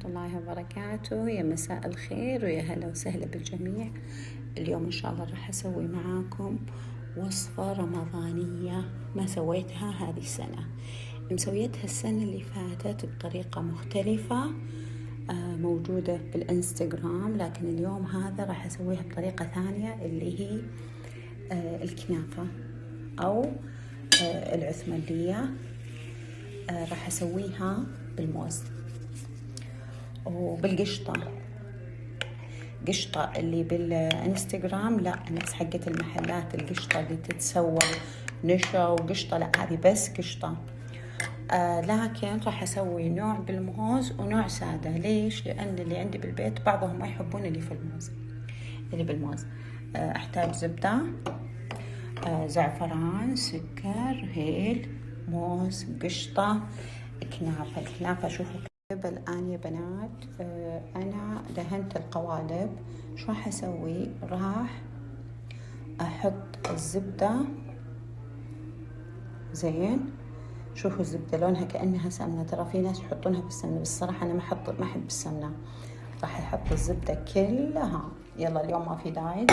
الله وبركاته. يا مساء الخير ويا هلا وسهلا بالجميع. اليوم إن شاء الله راح أسوي معاكم وصفة رمضانية ما سويتها هذه السنة. مسويتها السنة اللي فاتت بطريقة مختلفة، موجودة بالإنستغرام، لكن اليوم هذا راح أسويها بطريقة ثانية اللي هي الكنافة أو العثمانية. راح أسويها بالموز وبالقشطة. قشطة اللي بالانستغرام لا، نفس حقة المحلات، القشطة اللي تتسوى نشا وقشطة، لا هذه بس قشطة. لكن راح أسوي نوع بالموز ونوع سادة. ليش؟ لأن اللي عندي بالبيت بعضهم ما يحبون اللي في الموز، اللي بالموز. أحتاج زبدة، زعفران، سكر، هيل، موز، قشطة، كنافة. الكنافة شوفوا الآن يا بنات. أنا دهنت القوالب. شو راح أسوي؟ راح أحط الزبدة زين. شوفوا الزبدة لونها كأنها سمنة، ترى في ناس يحطونها بالسمنة، بس الصراحة أنا ما أحب السمنة. راح أحط الزبدة كلها، يلا اليوم ما في دايت.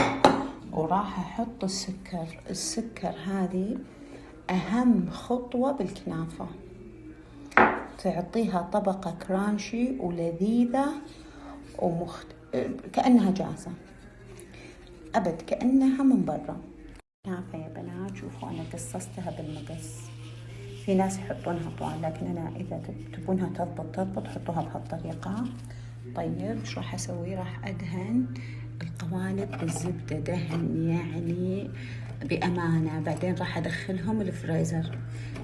وراح أحط السكر. السكر هذه أهم خطوة بالكنافة، تعطيها طبقة كرانشي ولذيذة كأنها جاهزة أبد، كأنها من برا. كنافة يا بنات شوفوا أنا قصصتها بالمقص. في ناس يحطونها طوال، لكن أنا إذا تبونها تضبط حطوها بهالطريقة. طيب شو راح أسوي؟ راح أدهن القوالب بالزبدة دهن يعني بأمانة. بعدين راح أدخلهم الفريزر.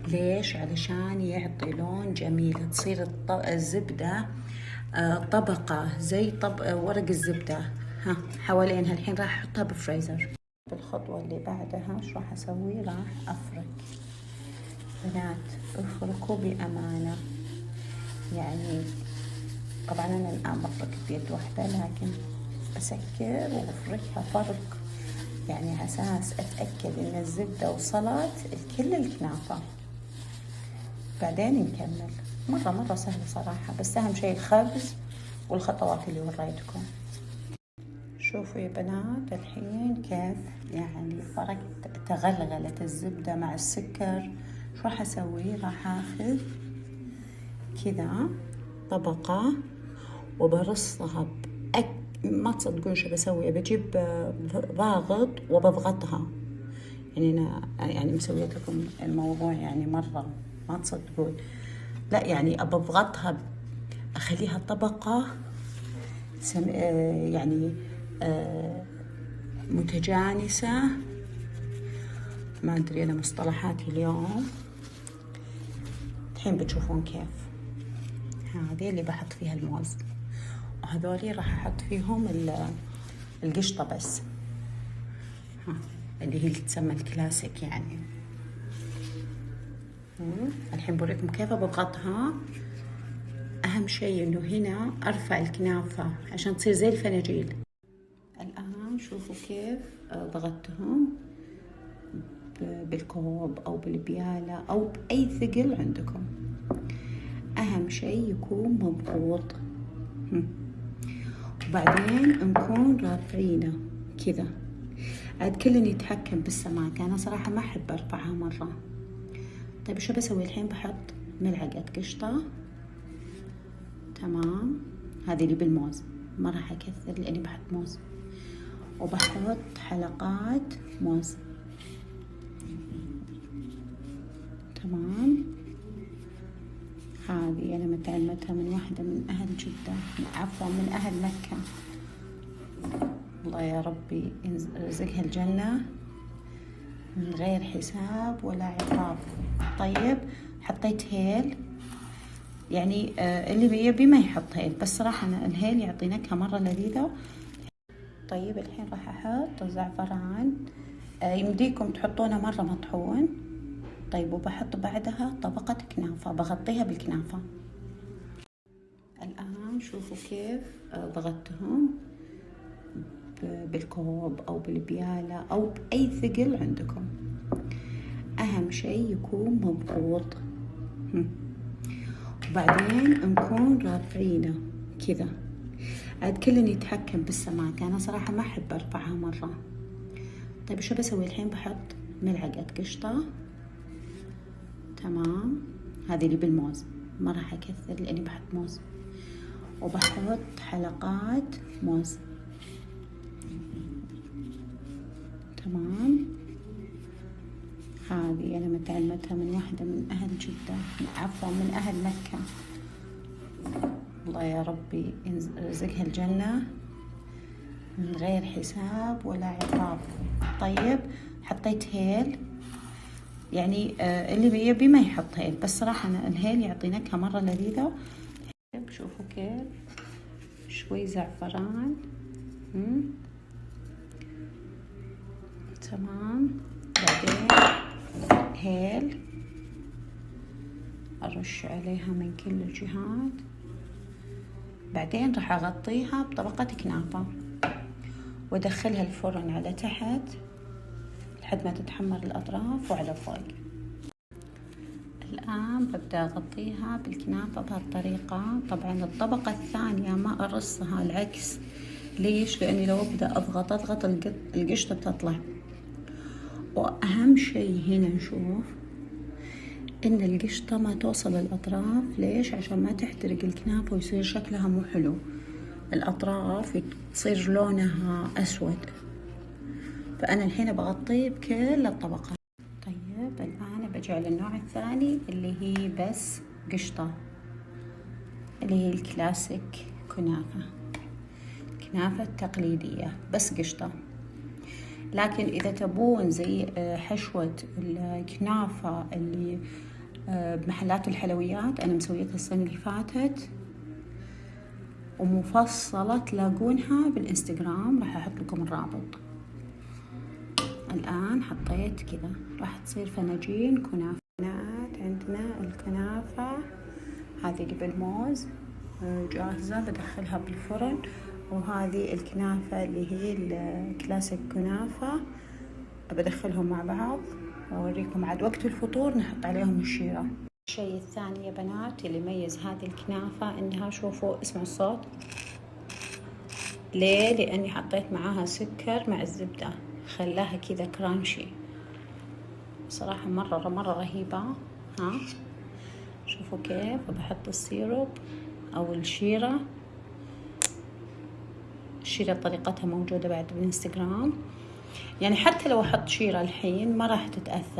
ليش؟ علشان يعطي لون جميل، تصير الزبدة طبقة زي ورق الزبدة حوالينها. الحين راح أحطها بفريزر. بالخطوة اللي بعدها شو راح أسوي؟ راح أفرك. بنات افركوا بأمانة، يعني طبعا أنا الآن بفرك بيد واحدة، لكن أسكر وأفركها فرك يعني على أساس أتأكد إن الزبدة وصلت الكل الكنافة. بعدين نكمل. مرة سهلة صراحة، بس أهم شيء الخبز والخطوات اللي وريتكم. شوفوا يا بنات الحين كيف يعني فرقت، تغلغلت الزبدة مع السكر. شو راح أسوي؟ راح أخذ كذا طبقة وبرصها ما تصدقون شو بسوي. بجيب ضاغط وبضغطها. يعني أنا يعني مسوية لكم الموضوع يعني مرة ما تصدقون. لا يعني بضغطها، أخليها طبقة يعني متجانسة. ما أدري أنا مصطلحاتي اليوم. الحين بتشوفون كيف. هذه اللي بحط فيها الموز، وهذولي راح أحط فيهم القشطة بس، اللي هي اللي تسمى الكلاسيك يعني. الحين بوريكم كيف بضغطها. أهم شيء إنه هنا أرفع الكنافة عشان تصير زي الفناجيل. الآن شوفوا كيف ضغطتهم بالكوب أو بالبيالة أو بأي ثقل عندكم. أهم شيء يكون مضبوط. وبعدين نكون رافعينه كذا. عاد كلن يتحكم بالسماكة، أنا صراحة ما أحب أرفعها مرة. طيب شو بسوي الحين؟ بحط ملعقة قشطة. تمام، هذه اللي بالموز، ما راح أكثر لأني بحط موز. وبحط حلقات موز. تمام، هذه أنا متعلمتها من واحدة من أهل جدة، عفوا من أهل مكة. الله يا ربي يرزقها الجنة من غير حساب ولا عقاب. طيب حطيت هيل، يعني اللي يبي ما يحط هيل، بس صراحة أنا الهيل يعطي نكهة مرة لذيذة. طيب الحين راح أحط الزعفران. يمديكم تحطونه مرة مطحون. طيب وبحط بعدها طبقة كنافة، بغطيها بالكنافة. الآن شوفوا كيف ضغطتهم بالكوب أو بالبيالة أو بأي ثقل عندكم. أهم شيء يكون مضبوط. وبعدين نكون رافعينه كذا. عاد كلن يتحكم بالسماكة، أنا صراحة ما أحب أرفعها مرة. طيب شو بسوي الحين؟ بحط ملعقة قشطة، تمام، هذه اللي بالموز، ما راح أكثر لأني بحط موز، وبحط حلقات موز، تمام. هذه أنا متعلمتها من واحدة من أهل جدة، عفوا من أهل مكة، الله يا ربي يرزقها الجنة من غير حساب ولا عقاب. طيب حطيت هيل، يعني اللي يبي ما يحط هيل، بس صراحة أنا الهيل يعطي نكهة مرة لذيذة. شوفوا كيف، شوي زعفران، تمام. بعدين هيل أرش عليها من كل الجهات. بعدين راح أغطيها بطبقة كنافة وأدخلها الفرن على تحت لحد ما تتحمر الأطراف وعلى فوق. الآن ببدأ أغطيها بالكنافة بهالطريقة. طبعا الطبقة الثانية ما أرصها، العكس. ليش؟ لأني لو أبدأ أضغط القشطة بتطلع. وأهم شيء هنا نشوف إن القشطة ما توصل الأطراف. ليش؟ عشان ما تحترق الكنافة ويصير شكلها مو حلو، الأطراف تصير لونها أسود. فأنا الحين بغطيه بكل الطبقات. طيب الآن بجي على النوع الثاني اللي هي بس قشطة، اللي هي الكلاسيك كنافة، الكنافة التقليدية بس قشطة. لكن إذا تبون زي حشوة الكنافة اللي بمحلات الحلويات، أنا مسويتها السنة اللي فاتت ومفصلة، تلاقونها بالإنستغرام، راح أحط لكم الرابط. الآن حطيت كذا، راح تصير فناجين كنافة. عندنا الكنافة هذه اللي بالموز جاهزة، بدخلها بالفرن. وهذه الكنافة اللي هي الكلاسيك كنافة بدخلهم مع بعض وأوريكم عاد وقت الفطور نحط عليهم الشيرة. الشيء الثاني يا بنات اللي يميز هذه الكنافة إنها، شوفوا اسمعوا الصوت. ليه؟ لأني حطيت معاها سكر مع الزبدة، خلاها كذا كرانشي، صراحة مرة رهيبة. ها شوفوا كيف. بحط السيروب أو الشيرة طريقتها موجودة بعد بالإنستغرام. يعني حتى لو أحط شيرة الحين ما راح تتأثر.